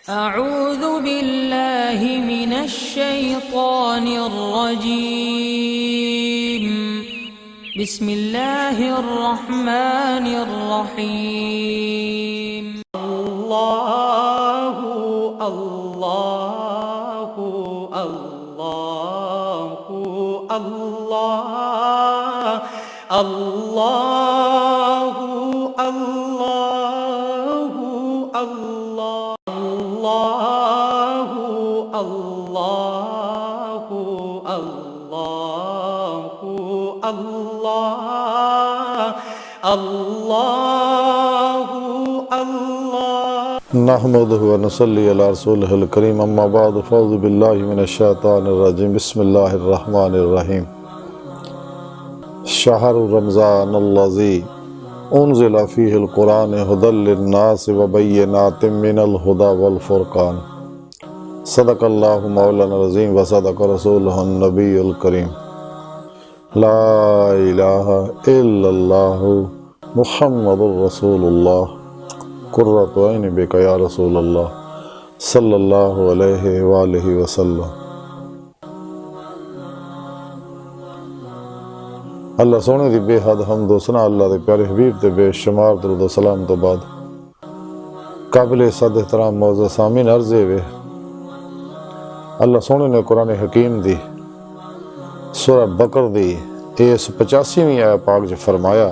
أعوذ بالله من الشيطان الرجيم. بسم الله الرحمن الرحيم. الله الله الله الله الله الله الله الله الله الله الله نحمده ونصلي على رسوله الكريم اما بعد فاعوذ بالله من الشيطان الرجيم بسم الله الرحمن الرحيم. شهر رمضان الذي انزل فيه القرآن هدى للناس وبينات من الهدى والفرقان. صدق الله مولانا العظيم وصدق رسوله النبي الكريم. لا إله إلا الله محمد رسول الله قرۃ عین بک یا رسول اللہ صلی اللہ علیہ وآلہ وسلم. اللہ سونے دی بے حد حمد و ثنا اللہ دے پیارے حبیب دے بے شمار درود و سلام تو بعد قابل صد احترام موضوع سامعین عرض وے اللہ سونے نے قرآن حکیم دی سورہ بقر دی اس 85ویں آیت پاک جو فرمایا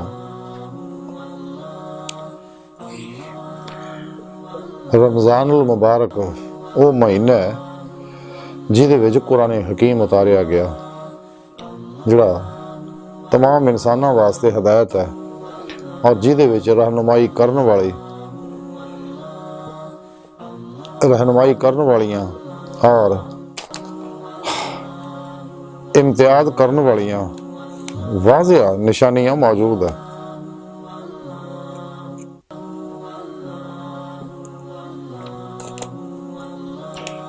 رمضان المبارک وہ مہینہ ہے جہدے وچ قرآن حکیم اتاریا گیا جڑا تمام انساناں واسطے ہدایت ہے اور جہدے وچ رہنمائی کرن والیاں اور امتیاز کرن والیاں واضح نشانیاں موجود ہیں.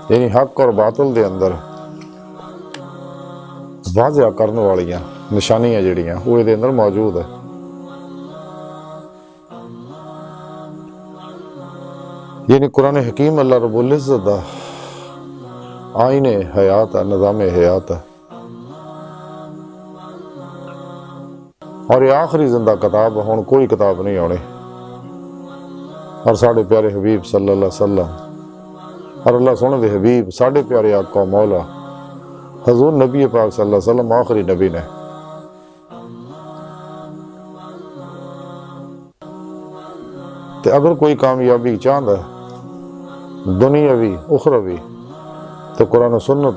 یعنی حق اور باطل دے اندر واضح کرنے والیاں نشانیاں جڑیاں وہ دے اندر موجود ہے. یعنی قرآن حکیم اللہ رب العزت دا آئین حیات ہے، نظام حیات ہے اور یہ آخری زندہ کتاب ہون کوئی کتاب نہیں آنی. اور ساڑھے پیارے حبیب صلی اللہ علیہ وسلم اور اللہ سونے دے حبیب ساڑھے پیارے آقا مولا حضور نبی پاک صلی اللہ علیہ وسلم آخری نبی نے تے اگر کوئی کامیابی چاہتا ہے دنیاوی اخروی تو قرآن و سنت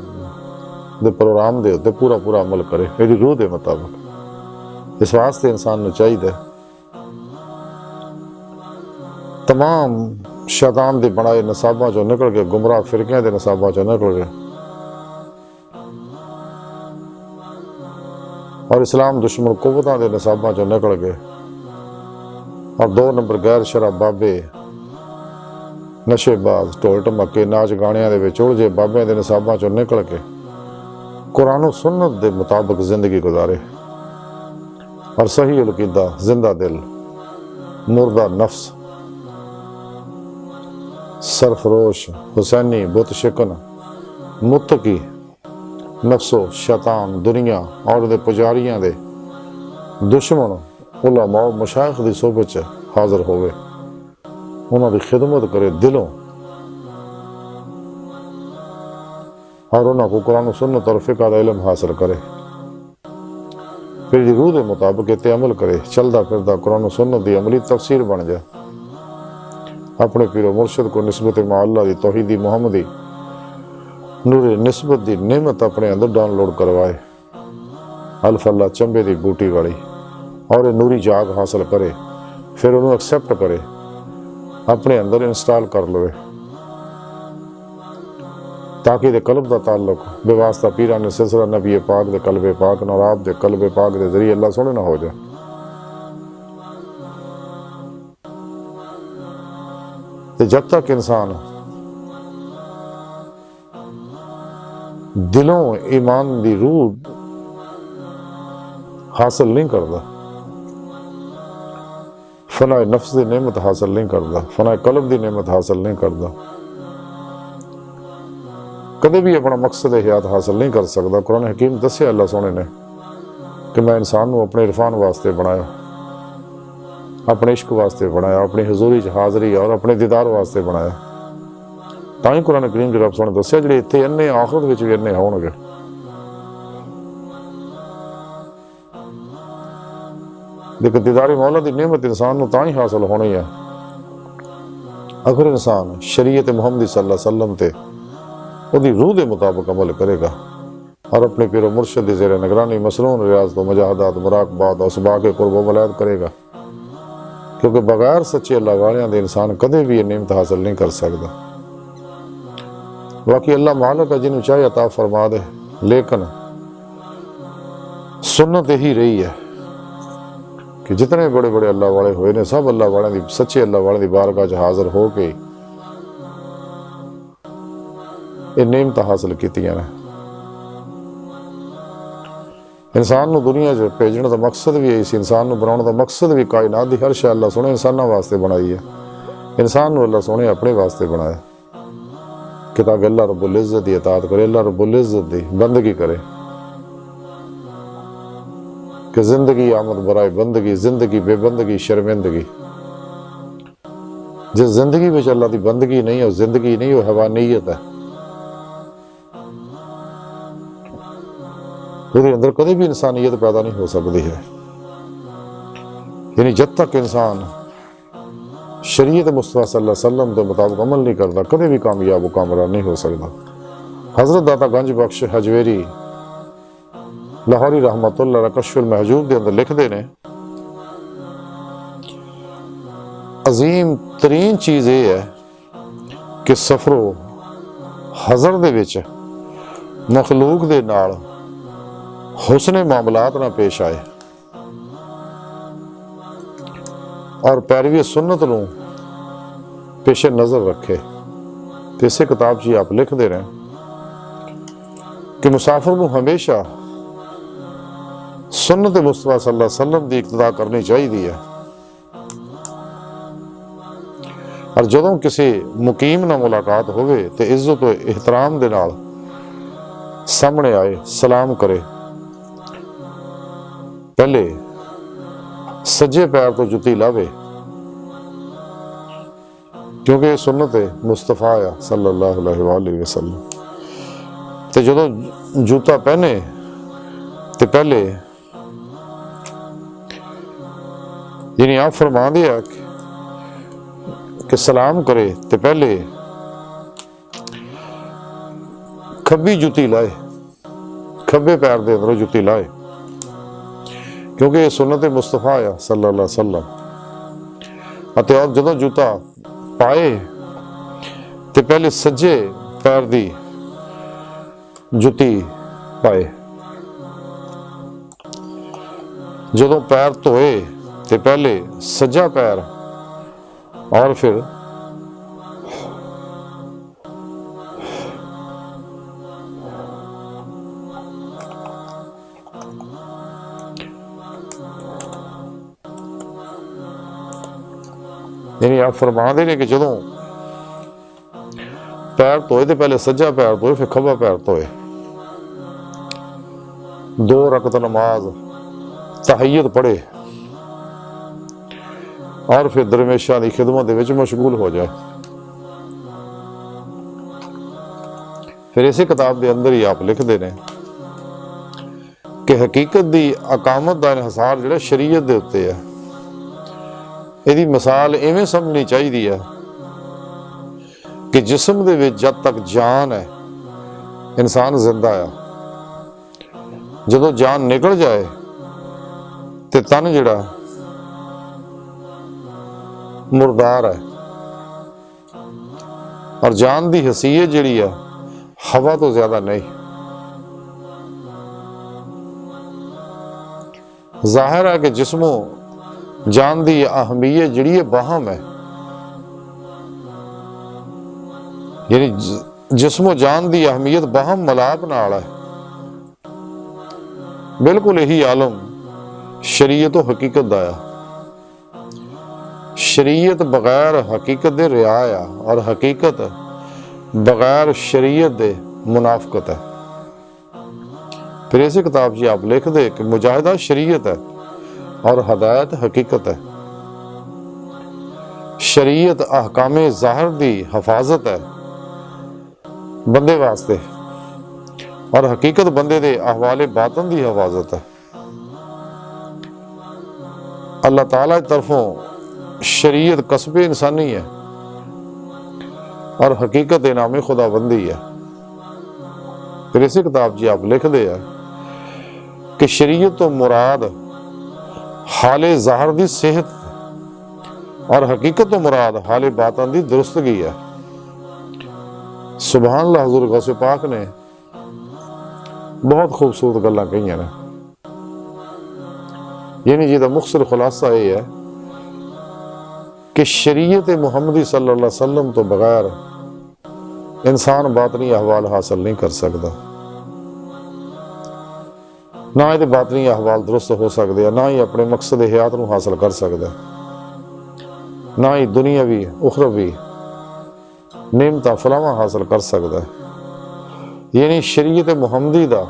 دے پروگرام دے ہوتے پورا عمل کرے میری روح دے مطابق. اس واسطے انسان نے چاہیے تمام شیطان دے بنائے نصاباں چو نکل کے گمراہ فرقیاں دے نصاباں چو نکل گئے اور اسلام دشمن قوتاں دے نصاباں چو نکل گئے اور 2 نمبر غیر شرع بابے نشے باز ٹول ٹمکے ناچ گانیاں دے وچ اڑ جے بابے دے نصاباں چو نکل کے قرآن و سنت دے مطابق زندگی گزارے اور صحیح العقیدہ زندہ دل مردہ نفس سرفروش حسینی بت شکن متقی نفس و شیطان دنیا اور دے پجاریاں دے دشمن علماء و مشائخ دی صحبت چ حاضر ہوئے انہاں دی خدمت کرے دلوں اور انہاں کو قرآن و سنت اور فقہ دا علم حاصل کرے پھر دی روح دے مطابق تے عمل کرے چلدا پھردا قرآن و سنت دی عملی تفسیر بن جائے اپنے پیر و مرشد کو نسبت معلّہ دی توحیدی محمدی نور نسبت دی نعمت اپنے اندر ڈاؤن لوڈ کروائے الف اللہ چمبے دی بوٹی والی اور نوری جاگ حاصل کرے پھر انہوں ایکسیپٹ کرے اپنے اندر انسٹال کر لوے تاکہ دے قلب دا تعلق بے واسطہ پیران سلسلہ نبی پاک دے قلب پاک اور آپ دے قلب پاک دے ذریعے اللہ سونے نہ ہو جائے. جب تک انسان دلوں ایمان دی روح حاصل نہیں کرتا فنا نفس دی نعمت حاصل نہیں کرتا فنا قلب دی نعمت حاصل نہیں کرتا کدے بھی اپنا مقصد حیات حاصل نہیں کر سکتا۔ قرآن حکیم دسیا اللہ سونے نے کہ میں انسان نو اپنے عرفان واسطے بنایا، اپنے عشق واسطے بنایا، اپنی حضوری حاضری اور اپنے دیدار واسطے بنایا۔ تاں ہی قرآن کریم رب سونے دسیا جڑے اتنے انے آخرت وچ بھی انے ہون گے۔ لیکن دیدار مولا دی نعمت انسان نو تاں ہی حاصل ہونی ہے اگر انسان شریعت محمدی صلی اللہ علیہ وسلم تے وہ دی روح دے مطابق عمل کرے گا اور اپنے پیر و مرشد دی زیر نگرانی مسنون ریاضت و مجاہدات مراقبات اور اسباق قرب و ولایت کرے گا، کیونکہ بغیر سچے اللہ والیاں دے انسان کدے بھی یہ نعمت حاصل نہیں کر سکتا۔ باقی اللہ مالک ہے جنہوں چاہے عطا فرما دے، لیکن سنت ہی رہی ہے کہ جتنے بڑے بڑے اللہ والے ہوئے نے سب اللہ والے دی سچے اللہ والے دی بارگاہ چ حاضر ہو کے یہ نعمت حاصل کیتیاں نے۔ انسان نو دنیا چ بھیجنے دا مقصد بھی یہی سی، انسان نو بناؤن دا مقصد بھی کائنات دی ہر شے اللہ سونے انساناں واسطے بنائی ہے۔ انسان نو اللہ سونے اپنے واسطے بنایا کہ تاکہ اللہ رب العزت دی اطاعت کرے، اللہ رب العزت دی بندگی کرے، کہ زندگی آمد برائے بندگی، زندگی بے بندگی شرمندگی۔ جس زندگی میں اللہ دی بندگی نہیں ہے، زندگی نہیں، وہ حیوانیت ہے۔ میرے اندر کدے بھی انسانیت پیدا نہیں ہو سکتی ہے، یعنی جب تک انسان شریعت مصطفیٰ صلی اللہ علیہ وسلم کے مطابق عمل نہیں کرتا کدے بھی کامیاب و کامران نہیں ہو سکتا۔ حضرت داتا گنج بخش حجویری لاہوری رحمت اللہ کشف المحجوب دے اندر لکھ دے نے، عظیم ترین چیز یہ ہے کہ سفر و حضر دے وچ مخلوق دے نال حسن معاملات نہ پیش آئے اور پیروی سنت نو پیش نظر رکھے۔ تو اسے کتاب جی آپ لکھ دے رہے ہیں کہ مسافر نو ہمیشہ سنت مصطفیٰ صلی اللہ علیہ وسلم دی اقتدا کرنی چاہیے ہے، اور جدوں کسی مقیم نہ ملاقات ہوئے تو عزت و احترام دے نال سامنے آئے، سلام کرے، پہلے سجے پیر تو جتی لاوے، کیونکہ یہ سنت مصطفیٰ صلی اللہ علیہ وآلہ وسلم۔ تو جدوں جوتا پہنے تو پہلے یعنی آپ فرما دیا کہ سلام کرے تو پہلے کھبی جتی لائے، کھبے پیر دے اندروں جتی لائے، کیونکہ یہ سنت مصطفیٰ صلی اللہ علیہ وسلم۔ اور جدوں جوتا پائے تو پہلے سجے پیر دی جتی پائے، جدوں پیر دھوئے تو پہلے سجا پیر اور پھر یعنی آپ فرما دے رہے کہ جدوں پیر دھوئے تو پہلے سجا پیر دھوئے پھر کھبا پیر دھوئے، 2 رکعت نماز تحیت پڑھے اور پھر درمیشاں دی خدمت دے وچ مشغول ہو جائے۔ پھر اسی کتاب دے اندر ہی آپ لکھ دے نے کہ حقیقت دی اقامت دا انحصار جڑا شریعت دے اتے ہے، یہ مثال ایویں سمجھنی چاہیے ہے کہ جسم دے وچ جب تک جان ہے انسان زندہ ہے، جدو جان نکل جائے تے تن جڑا مردار ہے، اور جان دی حیثیت جڑی ہے ہوا تو زیادہ نہیں۔ ظاہر ہے کہ جسم و جان دی اہمیت جڑی ہے باہم ہے، یعنی جسم و جان دی اہمیت باہم ملاپ نال ہے۔ بالکل یہی عالم شریعت و حقیقت دا ہے۔ شریعت بغیر حقیقت دے رعایا اور حقیقت بغیر شریعت دے منافقت ہے۔ پھر اسی کتاب جی آپ لکھ دے کہ مجاہدہ شریعت ہے اور ہدایت حقیقت ہے۔ شریعت احکام ظاہر دی حفاظت ہے بندے واسطے، اور حقیقت بندے دے احوال باطن دی حفاظت ہے۔ اللہ تعالیٰ کی طرفوں شریعت کسب انسانی ہے اور حقیقت انعام خدا بندی ہے۔ پھر اسی کتاب جی آپ لکھ دے کہ شریعت تو مراد حال ظاہر دی صحت اور حقیقت تو مراد حال باطن دی درستگی ہے۔ سبحان اللہ، حضور غوث پاک نے بہت خوبصورت گلاں کہیاں نے، یعنی جی دا مختصر خلاصہ یہ ہے کہ شریعت محمدی صلی اللہ علیہ وسلم تو بغیر انسان باطنی احوال حاصل نہیں کر سکتا، نہ یہ باطنی احوال درست ہو سکتے، نہ ہی اپنے مقصد حیات نو حاصل کر سکتا، نہ ہی دنیاوی اخروی نعمت فلاواں حاصل کر سکتا ہے۔ یعنی شریعت محمدی دا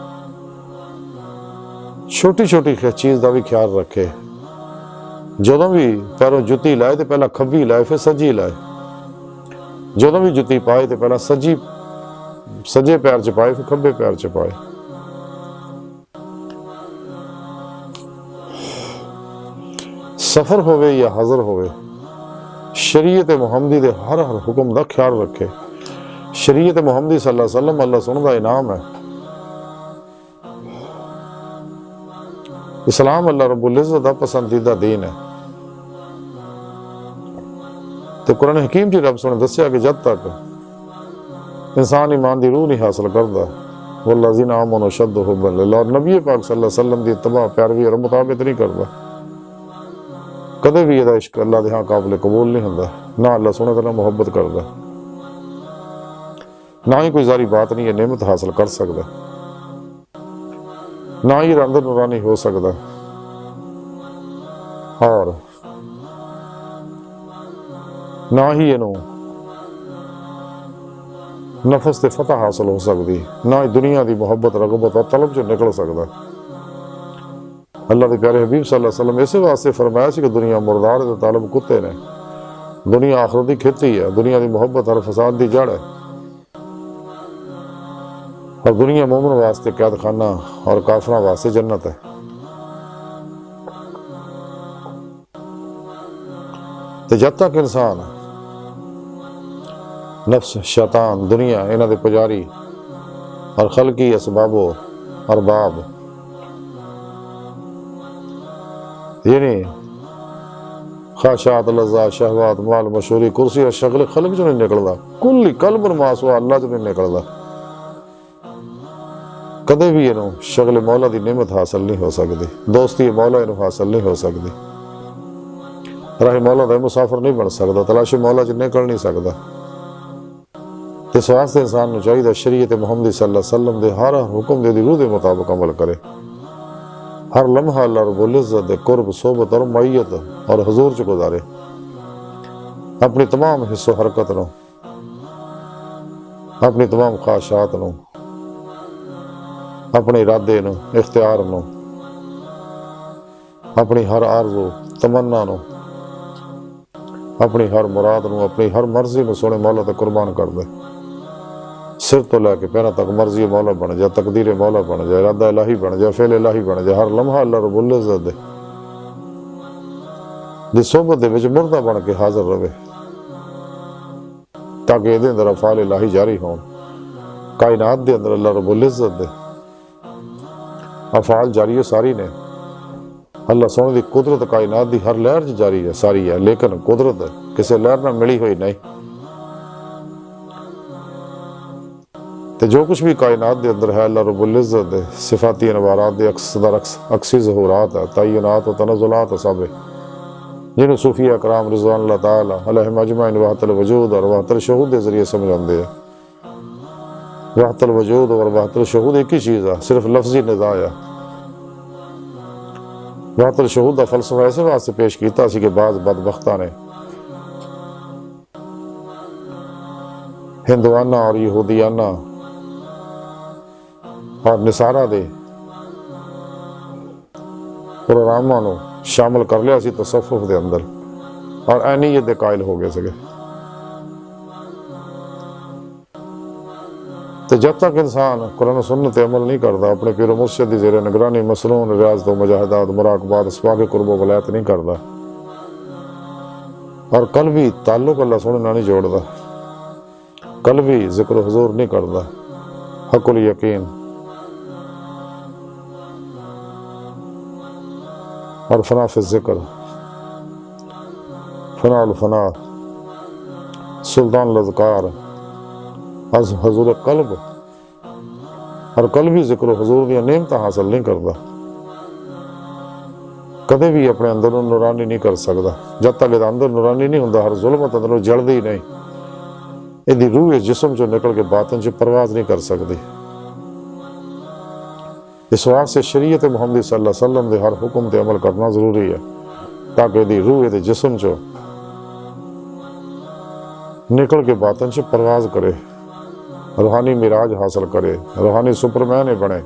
چھوٹی چھوٹی چیز دا بھی خیال رکھے، جدوں بھی پیروں جتی لائے تو پہلا کھبی لائے پھر سجی لائے، جدوں بھی جتی پائے تو پہلا سجے پیر چ پائے پھر کھبے پیر چ پائے۔ سفر ہوئے یا حضر ہوئے، شریعت محمدی دے ہر حکم دا خیال رکھے۔ شریعت محمدی صلی اللہ علیہ وسلم اللہ سن دا انعام ہے۔ اسلام اللہ رب العزت دا پسندیدہ دین ہے۔ تو قرآن حکیم جی رب سنے دسیا کہ جب تک انسان ایمان دی روح نہیں حاصل کردا والذین آمنوا اشد حبا للہ، اور نبی پاک صلی اللہ علیہ وسلم دی اتباع پیروی اور مطابقت نہیں کردا، کدے بھی یہ عشق اللہ دے ہاں قابل قبول نہیں ہوندا، نہ اللہ سونے تعالیٰ محبت کردا، نہ ہی کوئی ظاہری بات نہیں ہے نعمت حاصل کر سکتا، نہ ہی اندر نورانی ہو سکتا، اور نہ ہی یہ نفس تے فتح حاصل ہو سکتی، نہ ہی دنیا دی محبت رغبت اور طلب جو نکل سکتا۔ اللہ کے پیارے حبیب صلی اللہ علیہ وسلم اسی واسطے فرمایا سی کہ دنیا مردار تے طالب کتے نے، دنیا آخرت دی کھیتی ہے، دنیا دی محبت ہر فساد دی جڑ ہے، اور دنیا مومن واسطے قید خانہ اور کافراں واسطے جنت ہے۔ تو جب تک انسان نفس، شیطان، دنیا انہاں دے پجاری اور خلقی اسباب و ارباب، یعنی خواہشات، لذات، شہوات، مال، مشہوری، کرسی اور شغل خلق جو نہیں نکلدا، کلی قلب ما سوا اللہ جو نہیں نکلدا، کدے بھی انہوں شغل مولا دی نعمت حاصل نہیں ہو سکتی، دوستی مولا انہوں حاصل نہیں ہو سکتی، راہ مولا دا مسافر نہیں بن سکتا، تلاش مولا جو نکل نہیں سکتا۔ اس واسطے انسان نو چاہیے شریعت محمدی صلی اللہ علیہ وسلم دے ہر حکم دے دی روح دے مطابق عمل کرے، ہر لمحہ اللہ رب العزت دے قرب، صحبت اور معیت اور حضور چ گزارے، اپنی تمام حص و حرکت نو، اپنی تمام خواہشات نو، اپنے ارادے نو، اختیار نو، اپنی ہر آرزو تمنا نو، اپنی ہر مراد نو، اپنی ہر مرضی نو سونے مولا تے قربان کر دے، سر تو لے کے پیروں تک مرضی مولا بن جائے، تقدیر مولا بن جائے، ارادہ الہی بن جائے، فعل الہی بن جائے، ہر لمحہ اللہ رب العزت دی صحبت دے وچ مردہ بن کے حاضر رہے، تاکہ یہ اندر افعال الہی جاری ہون، کائنات دے اندر اللہ رب العزت دے افعال جاری و ساری نے، اللہ سونے دی قدرت کائنات دی ہر لہر جاری ہے، ساری ہے، لیکن قدرت کسی لہر نہ ملی ہوئی نہیں، تو جو کچھ بھی کائنات دے اندر ہے اللہ رب العزت دے صفاتی انوارات دے عکسی ظہورات ہے، تعینات و تنزلات سب جنہوں صوفیہ اکرام رضوان اللہ تعالی علیہم اجمعین وحدت الوجود اور وحدت الشہود دے ذریعے سمجھاندے ہیں۔ وحدت الوجود اور وحدت الشہود ایک ہی چیز ہے، صرف لفظی نزاع ہے۔ وحدت الشہود دا فلسفہ ایسے واسطے پیش کیتا سی کہ بعض بدبختاں نے ہندوانہ اور یہودیانہ اور نصارہ دے پروگراماں نو شامل کر لیا سی تصوف دے اندر اور اینیت دے قائل ہو گئے سکے. تو جب تک انسان قرآن و سنت عمل نہیں کرتا، اپنے پیر و مرشد دی زیر نگرانی مسنون ریاضت و مجاہدات مراقبات اسباق قرب و ولایت نہیں کرتا اور قلبی تعلق اللہ سونے نہ نہیں جوڑتا، قلبی ذکر و حضور نہیں کرتا، حق الیقین اور فنا فی الذکر، فنا الفنا، سلطان الاذکار از حضور قلب اور قلبی ذکر و حضور دیا نعمت حاصل نہیں کرتا، کدے بھی اپنے اندر نورانی نہیں کر سکتا. جب تک یہ اندر نورانی نہیں ہوتا، ہر ظلمت اندر جلدی نہیں، یہ روح جسم جو نکل کے باطن جو پرواز نہیں کر سکتی. اس واسطے شریعت محمدی صلی اللہ علیہ وسلم دے ہر حکم تے عمل کرنا ضروری ہے تاکہ دی روح دے جسم چو نکل کے باطن چ پرواز کرے، روحانی معراج حاصل کرے، روحانی سپرمین بنے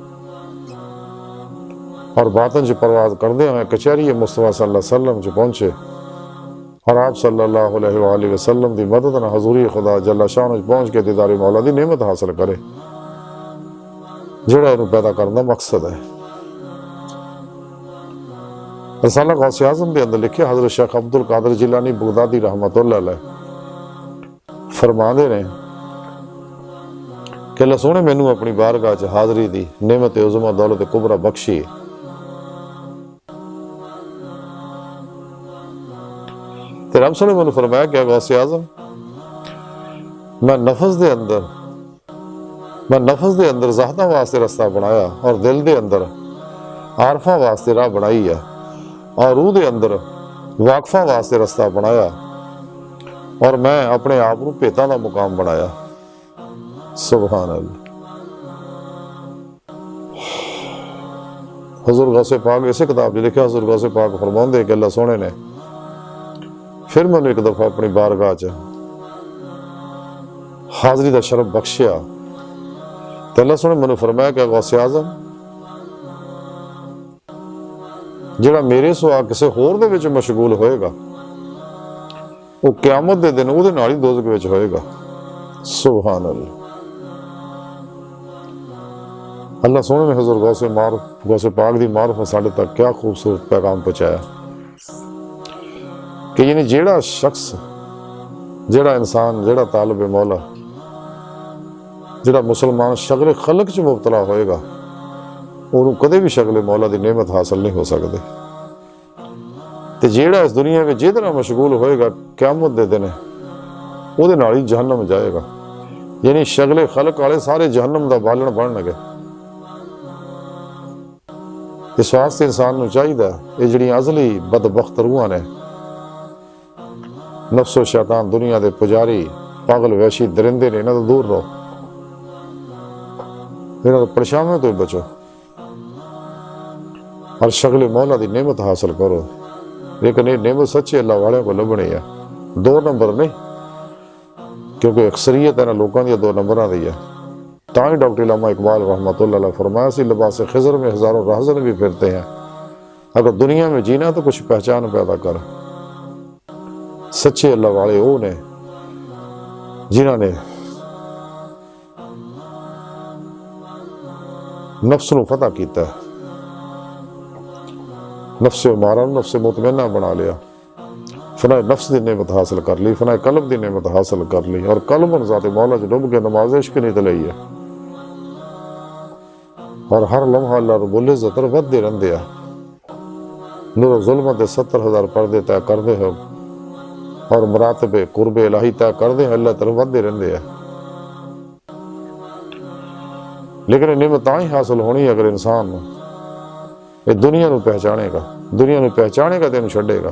اور باطن چ پرواز کردے ہوئے کچہری مصطفیٰ صلی اللہ علیہ وسلم چ پہنچے اور آپ صلی اللہ علیہ وآلہ وسلم دی مدد نہ حضوری خدا جل شانہ پہنچ کے دیدار مولا دی نعمت حاصل کرے، جڑا انہوں پیدا کرنا مقصد ہے. رسالہ غوث اعظم دے اندر لکھے حضرت شیخ عبد القادر جیلانی بغدادی رحمۃ اللہ علیہ فرماندے نے کہ اللہ سونے مینوں اپنی بارگاہ چ حاضری دی نعمت عظما دولت کبرا بخشی. تے رب سونے مینوں فرمایا کہ غوث اعظم میں نفس دے اندر ذاتاں واسطے رستہ بنایا اور دل دے اندر عارفاں واسطے راہ بنائی ہے اور روح دے اندر واقفاں واسطے رستہ بنایا اور میں اپنے آپ کو پیتاں دا مقام بنایا. سبحان اللہ. حضور غوث پاک اسے کتاب جو لکھا حضور غوث پاک فرماندے کہ اللہ سونے نے پھر میں نے ایک دفعہ اپنی بارگاہ چ حاضری دا شرف بخشیا تو اللہ سونے میں نے فرمایا کہ غوث اعظم جڑا میرے سوا کسے ہور دے وچ مشغول ہوئے گا وہ قیامت دے دن وہ نال ہی دوزخ وچ ہوئے گا. سبحان اللہ. اللہ سونے نے حضور غوث پاک دی معرفت ساڈے تک کیا خوبصورت پیغام پہنچایا کہ یعنی جیڑا شخص، جیڑا انسان، جیڑا طالب مولا، جیڑا مسلمان شغل خلق چ مبتلا ہوئے گا انہوں کدے بھی شغل مولا دی نعمت حاصل نہیں ہو سکتے. تے جیڑا اس دنیا میں جے طرح مشغول ہوئے گا قیامت دے دن وہ نال ہی جہنم جائے گا. یعنی شغل خلق والے سارے جہنم دا بالن بن گئے. اس واسطے انسان نو چاہیے یہ جڑی ازلی بدبخت روحاں نے، نفس و شیطان، دنیا دے پجاری، پاگل وحشی درندے نے، انہاں تو دور رہو، انہاں تو پریشانیوں تو بچو اور شغل مولا دی نعمت حاصل کرو. لیکن یہ نعمت سچے اللہ والے کو لبنی ہے، 2 نمبر نہیں، کیونکہ اکثریت ہے نا لوگوں دی 2 نمبراں دی ہے. تاں ہی ڈاکٹر علامہ اقبال رحمۃ اللہ علیہ فرمایا سی لباس خضر میں ہزاروں راہزن بھی پھرتے ہیں، اگر دنیا میں جینا تو کچھ پہچان پیدا کر. سچے اللہ والے وہ نے جنہوں نے نفس نو فتح کیتا ہے، نفس مارا نفس مطمئنہ بنا لیا، فنا نفس دی نعمت حاصل کر لی، فنا قلب دی نعمت حاصل کر لی اور قلب ذات مولا جو ڈب کے نماز عشق نہیں تلئی ہے اور ہر لمحہ اللہ رب العزت ودے رہندے آ. نور ظلمت 70,000 پردے طے کردے ہو اور مراتب قرب الہی طے کردے ہیں، اللہ طرف ودے رہندے آ. لیکن یہ نعمت ہی حاصل ہونی اگر انسان یہ دنیا نو پہچانے گا، دنیا نو پہچانے گا تینوں چھڈے گا،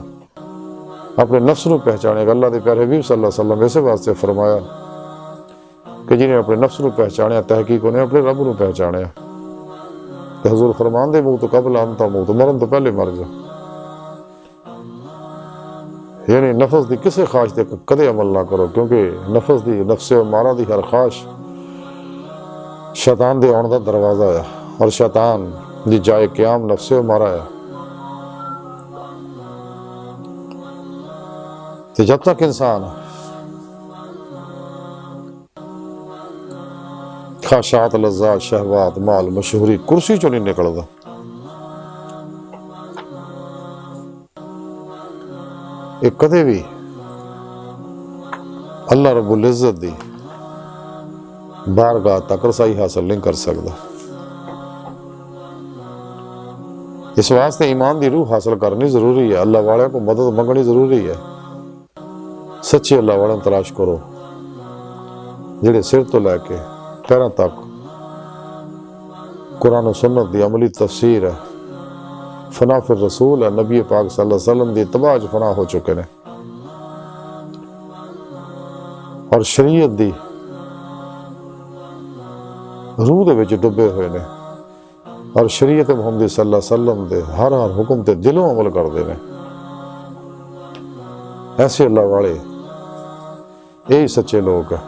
اپنے نفس نو پہچانے گا. اللہ دے پیارے حبیب صلی اللہ علیہ وسلم اسے واسطے فرمایا کہ جنہیں اپنے نفس نو پہچانیا تحقیق انہیں اپنے رب نو پہچانیا. حضور فرمان دے موت قبل ان تموت، مرن تو پہلے مر جا. یعنی نفس دی کسے خواہش دے کدے عمل نہ کرو، کیونکہ نفس دی، نفس امارہ دی ہر خواہش شیطان دے آن دا دروازہ ہے. اور شیطان دی جائے قیام نفس مارا ہے. تو جب تک انسان خواہشات، لذات، شہوات، مال، مشہوری، کرسی چوں نہیں نکلدا، یہ کدے بھی اللہ رب العزت دی بارگاہ تک رسائی حاصل نہیں کر سکتا. اس واسطے ایمان دی روح حاصل کرنی ضروری ہے. اللہ والے کو مدد منگنی ضروری ہے. سچے اللہ والے تلاش کرو جڑے سر تو لے کے پیروں تک قرآن و سنت دی عملی تفسیر ہے. فنا فی الرسول ہے. نبی پاک صلی اللہ علیہ وسلم دی اتباع فنا ہو چکے ہیں اور شریعت دی روح دے وچ ڈبے ہوئے نے اور شریعت محمدی صلی اللہ علیہ وسلم دے ہر حکم تے دلوں عمل کردے نے. ایسے اللہ والے یہی سچے لوگ ہیں.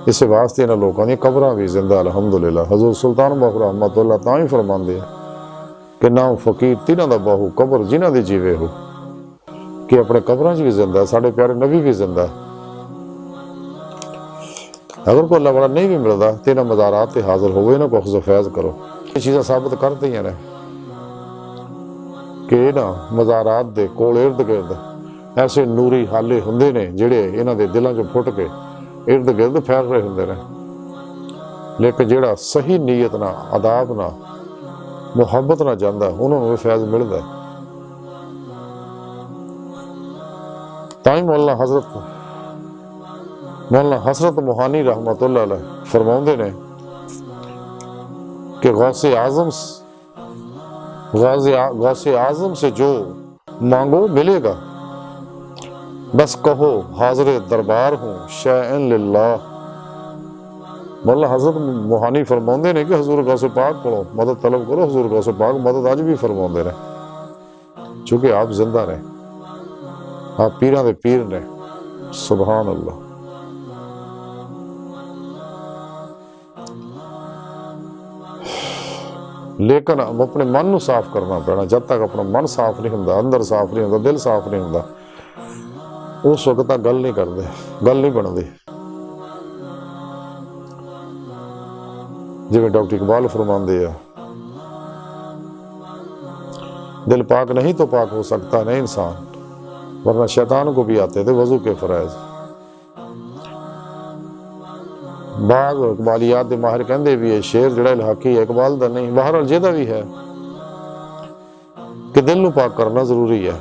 اس واسطے انہاں لوگوں دی قبراں بھی زندہ الحمدللہ. حضور سلطان باہو رحمۃ اللہ تاں ہی فرماندے ہیں کہ نام فقیر تیناں دا باہو قبر جنہاں دی جیوے ہو، کہ اپنے قبراں بھی زندہ ہے. ساڈے پیارے نبی بھی زندہ ہے. اگر کوئی اللہ والا نہیں بھی ملتا تو انہاں مزارات تے حاضر ہوئے، انہاں کو اخذ و فیض کرو. یہ چیزاں ثابت کرتی ہیں کہ انہاں مزارات دے کول ارد گرد ایسے نوری حالے ہوندے نے جڑے انہاں دے دلاں چوں پھٹ کے ارد گرد پھیل رہے ہوندے نے. لیکن جڑا صحیح نیت نہ، اداب نہ، محبت نہ جاندا انہوں نے فیض ملدا ہے. تائیں مولانا حضرت موہانی رحمۃ اللہ علیہ فرماؤندے نے کہ غوث اعظم سے جو مانگو ملے گا، بس کہو حاضر دربار ہوں شیئن للہ. مولانا حضرت موہانی فرماؤندے نے کہ حضور غوث پاک کو مدد طلب کرو. حضور غوث پاک مدد آج بھی فرماؤندے نے، چونکہ آپ زندہ نے، آپ پیراں دے پیر نے. سبحان اللہ. لیکن اب اپنے من نو صاف کرنا پینا. جب تک اپنا من صاف نہیں ہوندا، اندر صاف نہیں ہوندا، دل صاف نہیں ہوندا، اس وقت تک گل نہیں کرتے، گل نہیں بنتی. جی ڈاکٹر اقبال فرماندے ہیں دل پاک نہیں تو پاک ہو سکتا نہیں انسان، ورنہ شیطان کو بھی آتے تھے وضو کے فرائض. بعض اقبالیات دے ماہر کہندے بھی ہے شعر جڑا الحاقی ہے اقبال دا نہیں، بہرحال جہدا بھی ہے کہ دل نو پاک کرنا ضروری ہے.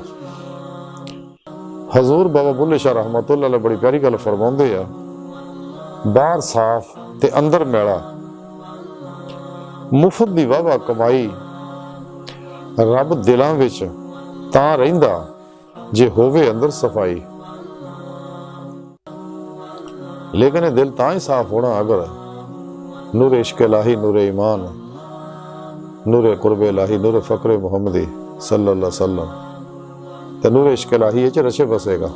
حضور بابا بلے شاہ رحمۃ اللہ علیہ بڑی پیاری گل فرماندے ہیں، باہر صاف تے اندر میلا، مفت دی واہ کمائی رب دلاں وچ تاں رہندا جے ہووے اندر صفائی. لیکن دل تاں ہی صاف ہونا اگر نور عشق الہی، نور ایمان، نور قرب الہی، نور فقر محمدی صلی اللہ علیہ وسلم تے نور عشق الہی چ رچے بسے گا.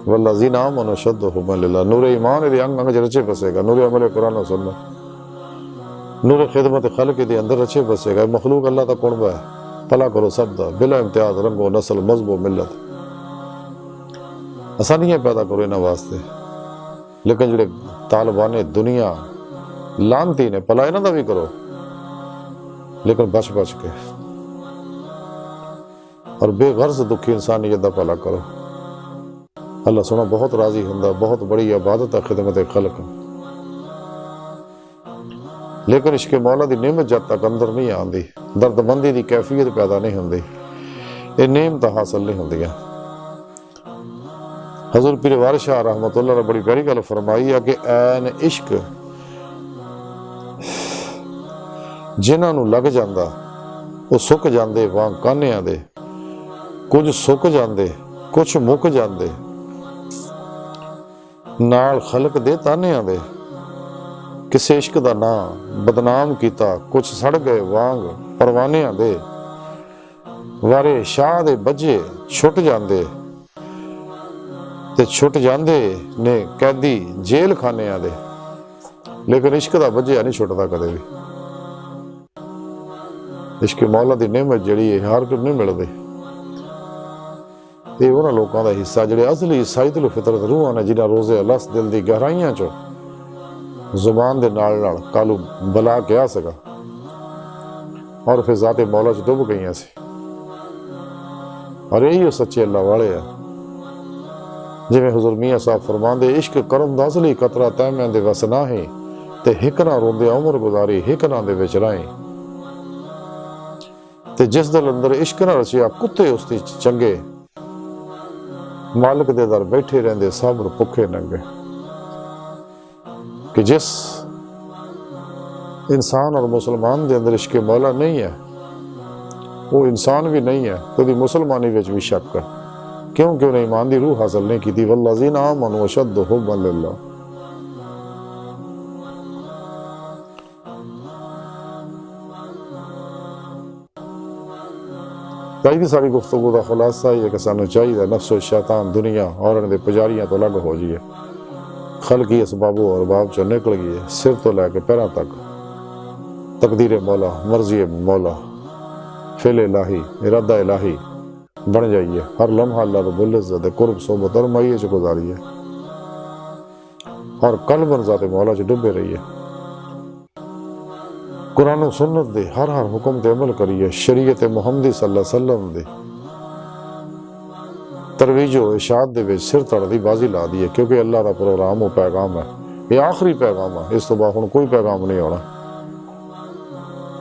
والذین آمنوا اشد حبا للہ. نور ایمان دے انگ انگ رچے بسے گا. نور عمل قرآن و سنت، نور خدمت خلق دے اندر رچے بسے گا. مخلوق اللہ دا قربہ ہے، پلا کرو سب دا بلا امتیاز، رنگ و نسل، مذہب و ملت. آسانیاں پیدا کرو انہاں واسطے. لیکن جڑے طالبان دنیا لانتی نے پلا انہاں دا بھی کرو، لیکن بچ بچ کے، اور بے غرض دکھی انسانیت دا پلا کرو. اللہ سونا بہت راضی ہوندا. بہت بڑی عبادت ہے خدمت خلق. لیکن عشق مولا دی نعمت جب تک اندر نہیں آندی، درد مندی دی کیفیت پیدا نہیں ہوندی، یہ نعمت حاصل نہیں ہوندیاں. حضور پیر وارث شاہ رحمۃ اللہ نے بڑی پیاری گل فرمائی ہے کہ این عشق جنہاں نو لگ جاندا وہ سک جاندے وانگ کانیاں دے، کچھ سک جاندے کچھ مک جاندے، نال خلق دے تانیاں دے. کسے عشق دا نام بدنام کیتا، کچھ سڑ گئے وانگ پروانیاں دے. وارے شاہ دے بجے چھٹ جاندے تے چھٹ جاندے نے قیدی جیل خانیاں دے. لیکن عشق دا وجہ نہیں چھٹتا کدے بھی. عشق مولا دی نعمت جڑی ہے ہر کو نہیں ملتی. یہ انہاں لوکاں دا حصہ جڑے اصلی عیسائیت الفطرت روح نے جنہاں روزے الس دل دی گہرائیاں چو زبان دے نال نال کالو بلا کے آ سکا اور پھر ذات مولا چ ڈب گئیاں سی. اور یہی سچے اللہ والے ہیں. جویں حضور میاں صاحب فرماندے عشق کرم دا اصلی قطرہ تیمیں دے وس نہ ہے تے ہک نہ روندے عمر گزاری ہک نہ دے وچ رہیں. تے جس دل اندر عشق نہ رچیا کتے اس دی چنگے مالک دے در بیٹھے رہندے صبر پکھے ننگے. کہ جس انسان اور مسلمان دے اندر عشق مولا نہیں ہے وہ انسان بھی نہیں ہے تو دی مسلمانی وچ بھی شک ہے کیونکہ انہیں ایمان دی روح حاصل نہیں کی تھی. والذین آمنوا اشد حبا للہ. تائی ساری گفتگو دا خلاصہ یہ کہ سانو چاہیے نفس و شیطان دنیا اور ان دے پجاریاں تو الگ ہو جائے. خلقی اسباب و ارباب چو نکل گئے سر تو لے کے پیروں تک. تقدیر مولا مرضی مولا فعل الہی ارادہ الہی بن جائیے. ہر لمحہ اللہ رب العزت قرب صحبت اور مائیے چ گزاریے اور قلب ذات مولا چ ڈبے رہیے. قرآن و سنت دے ہر حکم تے عمل کریے. شریعت محمدی صلی اللہ علیہ وسلم دے ترویج و ارشاد دے وچ سر تڑ دی بازی لا دیے کیونکہ اللہ دا پروگرام و پیغام ہے. یہ آخری پیغام ہے. اس تو بعد ہن کوئی پیغام نہیں ہونا.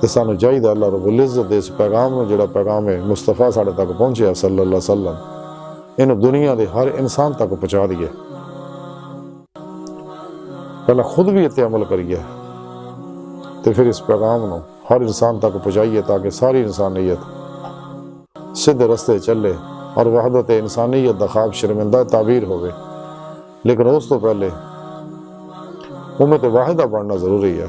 تے سانو چاہیے اللہ رب العزت دے اس پیغام نو جڑا پیغام ہے مصطفیٰ ساڑھے تک پہنچیا صلی اللہ علیہ وسلم انہوں دنیا دے ہر انسان تک پہنچا دیے. پہلے خود بھی اتنے عمل کریے تے پھر اس پیغام نو ہر انسان تک پہنچائیے تاکہ ساری انسانیت سدھے رستے چلے اور وحدت انسانیت دا خواب شرمندہ تعبیر ہوئے. لیکن اس تو پہلے امت واحدہ بننا ضروری ہے.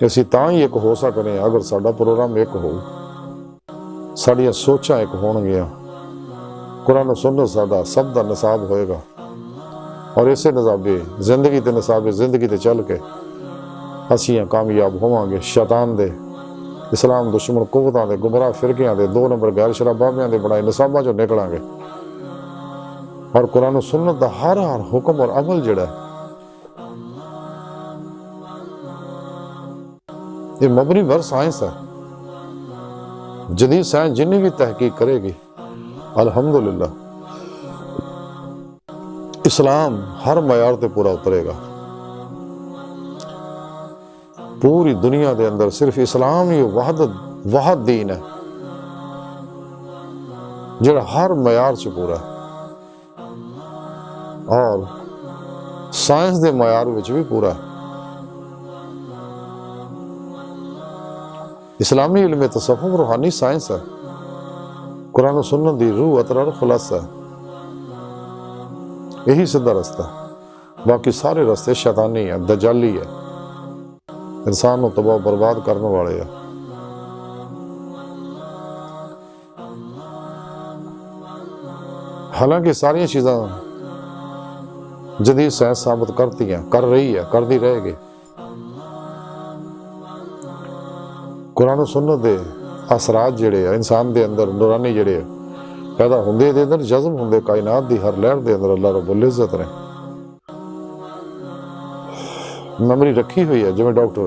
اسی تاں ہی ایک ہو سکنے اگر ساڈا پروگرام ایک ہو ساڑیاں سوچاں ایک ہون گیا قرآن و سنت ساڈا سب دا نصاب ہوئے گا اور اسے نصاب زندگی تے نصاب زندگی تے چل کے اسیاں کامیاب ہوواں گے. شیطان دے اسلام دشمن قوتاں دے گمراہ فرقیاں دے 2 نمبر غیر شرع بابیاں دے بڑائے نصاباں جو نکلاں گے اور قرآن و سنت دا ہر حکم اور عمل جڑا ہے یہ مبنی بر سائنس ہے. جدید سائنس جنی بھی تحقیق کرے گی الحمدللہ اسلام ہر معیار تے پورا اترے گا. پوری دنیا دے اندر صرف اسلام ہی واحد دین ہے جڑا ہر معیار سے پورا ہے اور سائنس دے معیار وچ بھی پورا ہے. اسلامی علم تصوف روحانی سائنس ہے. قرآن و سنت دی روح اطرار خلاصہ ہے. یہی سدھا رستہ ہے. باقی سارے رستے شیطانی ہیں دجالی ہے انسان کو تباہ برباد کرنے والے ہیں. حالانکہ ساری چیزاں جدید سائنس ثابت کرتی ہیں کر رہی ہے کرتی رہے گی. قرآن و سنت دے اثرات جڑے انسان دے اندر نورانی جڑے پیدا ہوندے دے اندر جذب ہوندے کائنات دی ہر لہر دے اندر اللہ رب العزت نے میموری رکھی ہوئی ہے. جویں ڈاکٹر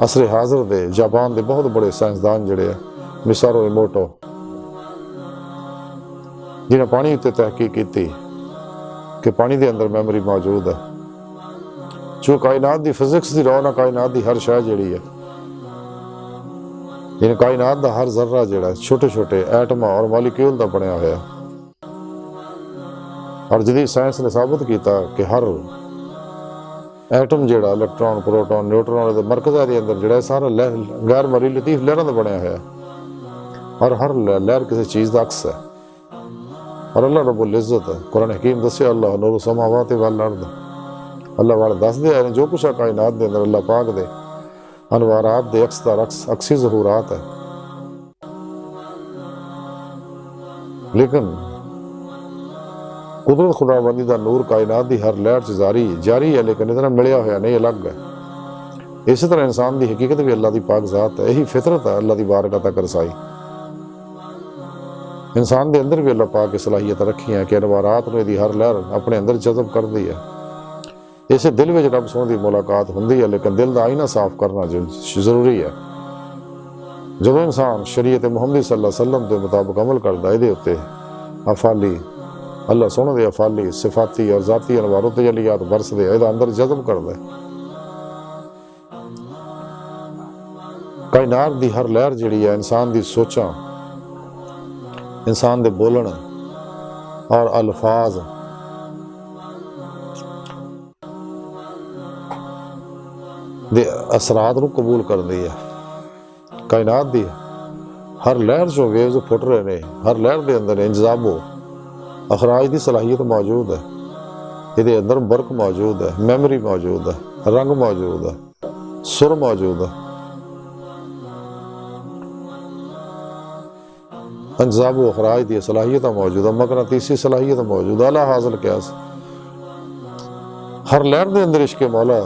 عصر حاضر دے جاپان دے بہت بڑے سائنسدان جڑے ہیں مسارو ایموٹو جنہیں پانی تے تحقیق کی کہ پانی دے اندر میموری موجود ہے. جو کائنات دی فزکس دی روح نہ کائنات دی ہر شے جڑی ہے یعنی کائنات دا ہر ذرہ جڑا ہے چھوٹے چھوٹے ایٹم اور مالیکیول دا بنیا ہوا اور جدید سائنس نے ثابت کیتا کہ ہر ایٹم جڑا الیکٹرون پروٹون نیوٹرون دے مرکز دے اندر جڑا ہے سارا غیر مرئی لطیف لہراں دا بنیا ہوا اور ہر لہر کسی چیز دا عکس ہے. اور اللہ رب العزت ہے قرآن حکیم دسیا اللہ نور السماوات والارض اللہ والے دس دے جو کچھ ہے کائنات دے اندر اللہ پاک دے انوارات دے عکسی ظہورات ہے. قدرت خداوندی دا نور کائنات دی ہر لہر چ جاری ہے، لیکن اتنا ملیا ہوا نہیں، الگ ہے۔ اسی طرح انسان دی حقیقت بھی اللہ دی پاک ذات ہے، یہی فطرت ہے اللہ دی بارگاہ تک رسائی۔ انسان دے اندر بھی اللہ پاک کی صلاحیت رکھی ہے کہ انوارات نو دی ہر لہر اپنے اندر جذب کر دی ہے۔ اسے دل وچ رب سونے دی ملاقات ہوندی ہے، لیکن دل دا آئینہ صاف کرنا ضروری ہے۔ جب انسان شریعت محمدی صلی اللہ علیہ وسلم کے مطابق عمل کرتا ہے، یہ اتنے افعالی اللہ سونے دے افعالی صفاتی اور ذاتی انوار و تجلیات برس دے، یہ اندر جذب کرتا ہے۔ کائنات دی ہر لہر جڑی ہے انسان دی سوچاں، انسان دے بولن اور الفاظ دے اثرات نو قبول کر دی ہے۔ کائنات دی ہر لہر جو ویوز پھٹ رہے نے، ہر لہر دے اندر انجذاب و اخراج دی صلاحیت موجود ہے، یہ اندر برق موجود ہے، میموری موجود ہے، رنگ موجود ہے، سر موجود ہے، انجذاب و اخراج دی صلاحیت موجود ہے، مقناطیسی صلاحیت موجود ہے، اعلیٰ حاصل قیاس۔ ہر لہر دے اندر عشق مولا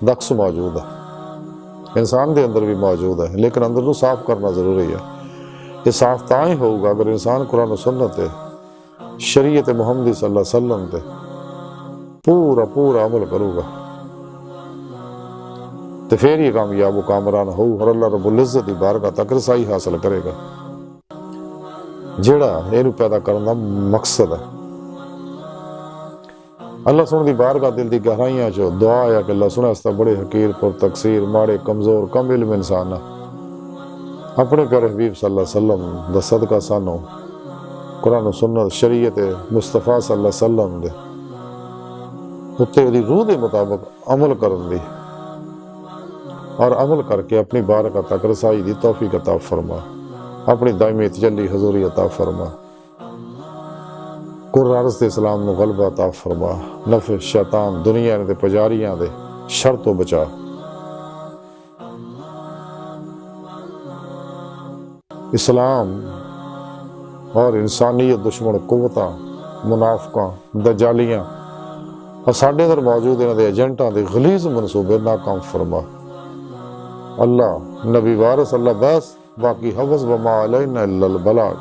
دقس موجود ہے، انسان دے اندر بھی موجود ہے، لیکن اندر نو صاف کرنا ضروری ہے۔ یہ صاف تاں ہی ہوگا اگر انسان قرآن و سنت شریعت محمدی صلی اللہ علیہ وسلم تے پورا عمل کرو گا، تو پھر یہ کامیاب و کامران ہو اور اللہ رب العزت دی بارگاہ تک رسائی حاصل کرے گا، جیڑا یہ پیدا کرنا مقصد ہے۔ اللہ سن دی بارگاہ دل دی گہرائیاں چو دعا ہے کہ اللہ سنے استا بڑے حقیر پر تقصیر ماڑے کمزور کم علم انسان اپنے پیارے حبیب صلی اللہ علیہ وسلم دا صدقہ سانو قرآن و سنت شریعت مصطفیٰ صلی اللہ علیہ وسلم دے اتنے دی روح دے مطابق عمل کرن دی اور عمل کر کے اپنی بارگاہ تک رسائی دی توفیق عطا فرما، اپنی دائمی تجلی حضوری عطا فرما، عرض دے اسلام نو غلبہ عطا فرما، نفس شیطان دنیا دے پجاریاں دے شر تو بچا۔ اسلام اور انسانیت دشمن قوتاں منافقاں دجالیاں اور ساڈے اندر موجود انہاں دے ایجنٹاں دے غلیظ منصوبے ناکام فرما۔ اللہ نبی وارث اللہ بس باقی حفظ وما علینا الا البلاغ۔